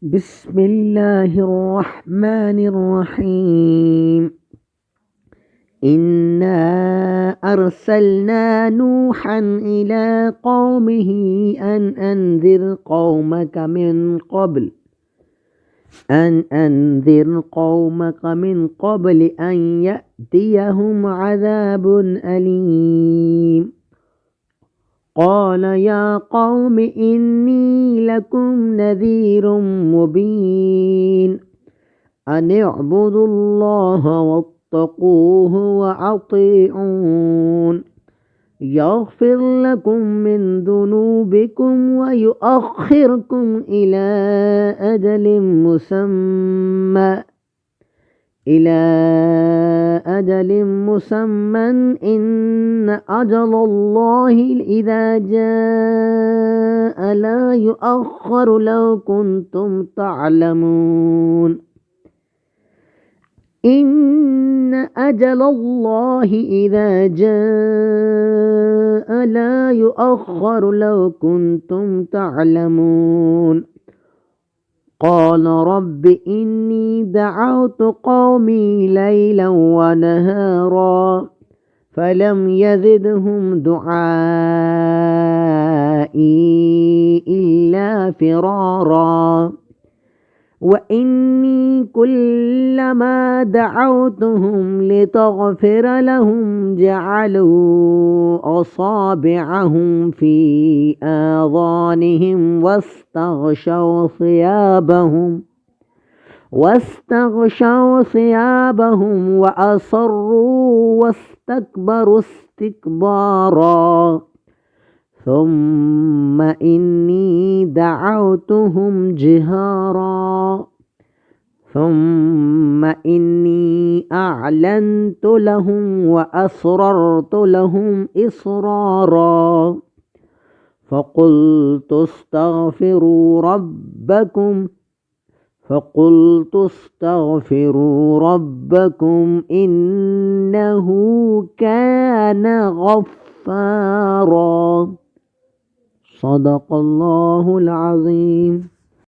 بسم الله الرحمن الرحيم. إنا أرسلنا نوحا إلى قومه أن أنذر قومك من قبل أن يأتيهم عذاب أليم. قال يا قوم إني لكم نذير مبين أن اعبدوا الله واتقوه وأطيعون يغفر لكم من ذنوبكم ويؤخركم إلى أجل مسمى إن أجل الله إذا جاء لا يؤخر لو كنتم تعلمون. إن أجل الله إذا جاء لا يؤخر لو كنتم تعلمون. قال رب إني دعوت قومي ليلا ونهارا فلم يزدهم دعائي إلا فرارا. وإني كلما دعوتهم لتغفر لهم جعلوا أصابعهم في آذانهم واستغشوا ثيابهم وأصروا واستكبروا استكبارا. ثم إني دعوتهم جهارا ثم إني أعلنت لهم وأسررت لهم إسرارا. فقلت استغفروا ربكم إنه كان غفارا. صدق الله العظيم.